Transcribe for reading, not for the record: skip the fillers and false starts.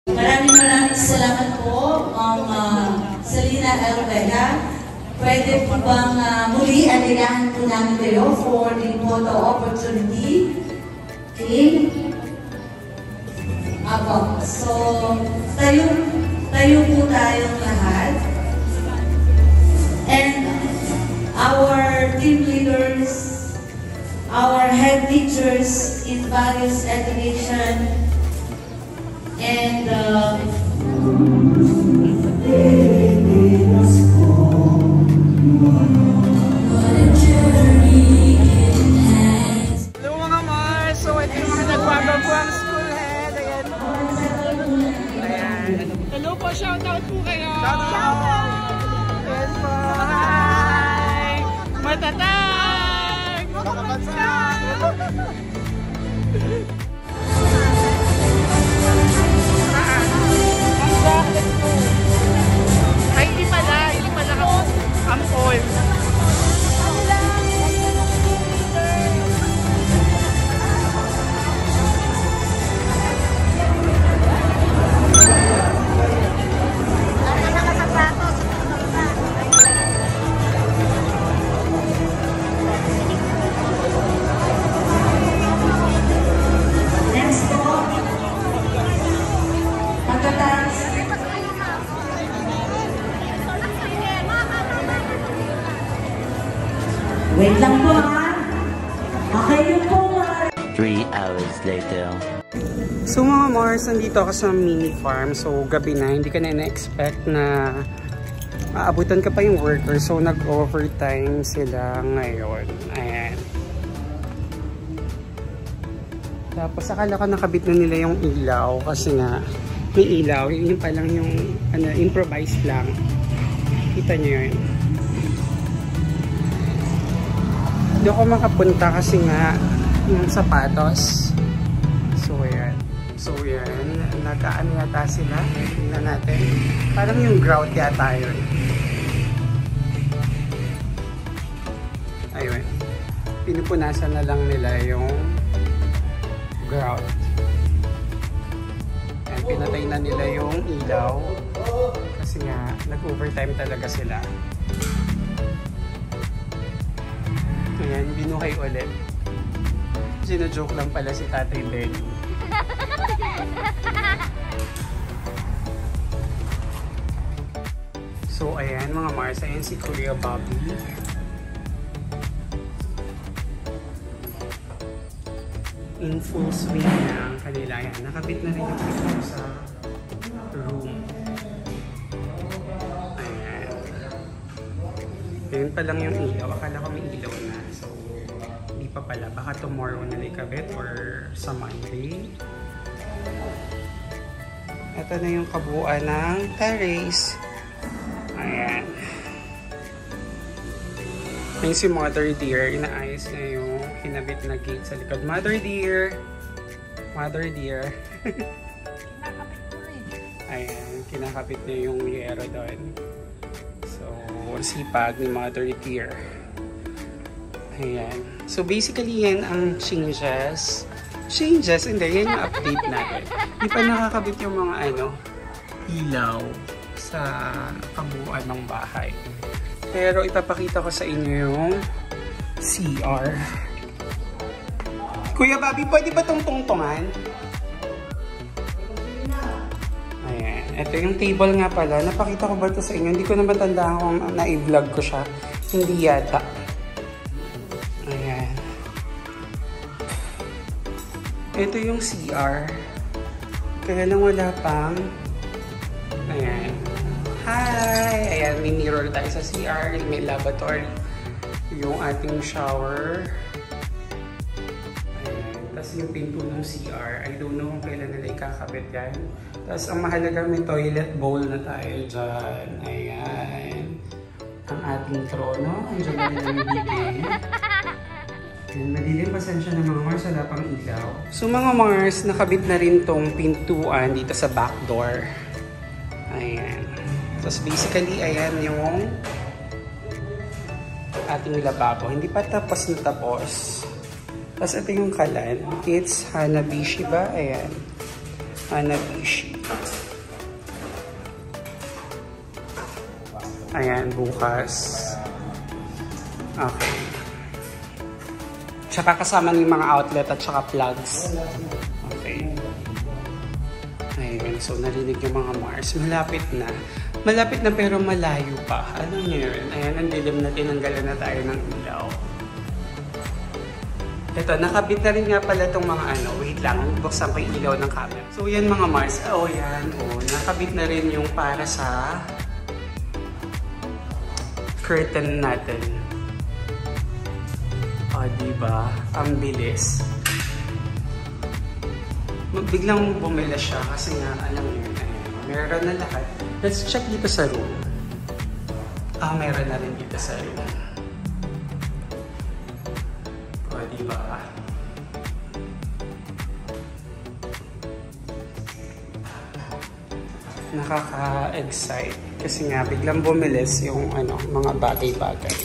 Maraming salamat po, Selena Elvega. Pwede po bang muli aligahan po namin kayo for the photo opportunity? Okay? Apo. So, tayo po tayong lahat. And our team leaders, our head teachers in various education, and hello mga Mars! So ito yung mga nagbabaguang school head. Ayan po. Ayan. Hello po, shoutout po kayo! Shoutout! Ayan po. Hi! Matatag! Makabansa! Ay, hindi pala ako ampol. wait lang po ha. Okay yun po 3 hours later. So mga Mars, nandito ako sa mini farm. So gabi na, hindi ka na na-expect na maabutan ka pa yung worker. So nag-overtime sila ngayon. Ayan. Tapos akala ko nakabit na nila yung ilaw kasi nga may ilaw. Yun pa lang yung improvised lang. Kita nyo yun. Hindi ako makapunta kasi nga yung sapatos. So yan. So yan. Nag-ano yata sila. Tingnan natin. Parang yung grout yata yun. Ayun. Pinupunasan na lang nila yung grout. And pinatay na nila yung ilaw. Kasi nga nag-overtime talaga sila. Ayan, binukay ulit. Sino-joke lang pala si Tatay Benny. So, ayan mga Mars. Ayan si Kuya Bobby. In full swing na ang kanila. Ayan, nakabit na rin yung sa room. Ayan. Ayan pa lang yung ilaw. Akala ko may ilaw na. So, hindi pa pala. Baka tomorrow na ikabit or sa Monday. Ito na yung kabuuan ng terrace. Ayan. Ayan si Mother Dear. Inaayos na yung kinabit na gate sa likod. Mother Dear! Mother Dear. Ayan. Kinakapit niya yung yero doon. So, sipag ni Mother Dear. Ayan. So, basically, yan ang changes. Changes? Hindi. Yan yung update natin. Hindi pa nakakabit yung mga ilaw sa kabuuan ng bahay. Pero, ipapakita ko sa inyo yung CR. Kuya Bobby, pwede ba itong tungtungan? Ayan. Ito yung table nga pala. Napakita ko ba ito sa inyo? Hindi ko naman tandaan kung na-vlog ko siya. Hindi yata. Ayan. Ito yung CR. Kaya lang wala pang. Ayan. Hi! Ayan, may mirror tayo sa CR. May lavatory. Yung ating shower. Ayan. Tapos yung pinto ng CR. I don't know kung kailan nila ikakabit yan. Tapos ang mahalaga, may toilet bowl na tayo dyan. Ayan. Ang ating trono. Andiyan na rin ang bigay. Ayan, madilim. Pasensya na mga Mars. Wala pang ilaw. So mga Mars, nakabit na rin tong pintuan dito sa back door. Ayan. Tapos basically, ayan yung ating lababo. Hindi pa tapos na tapos. Tapos ito yung kalan. It's Hanabishi ba? Ayan. Hanabishi. Ayan, bukas. Okay. Tsaka kasama ng mga outlet at tsaka plugs. Okay. Ayun, so narinig yung mga Mars. Malapit na. Malapit na pero malayo pa. Ano nyo yun? Ayan, ang dilim na, tinanggalan na tayo ng ilaw. Ito, nakabit na rin nga pala itong mga ano. Wait lang, buksan ko yung ilaw ng camera. So yan mga Mars. Oh, yan. Oh, nakabit na rin yung para sa curtain natin. O, diba? Ang bilis. Biglang bumila siya kasi nga, alam mo yun, meron na lahat. Let's check dito sa room. Meron na rin dito sa room. O, diba? Nakaka-excite kasi nga biglang bumilis yung ano, mga bagay-bagay.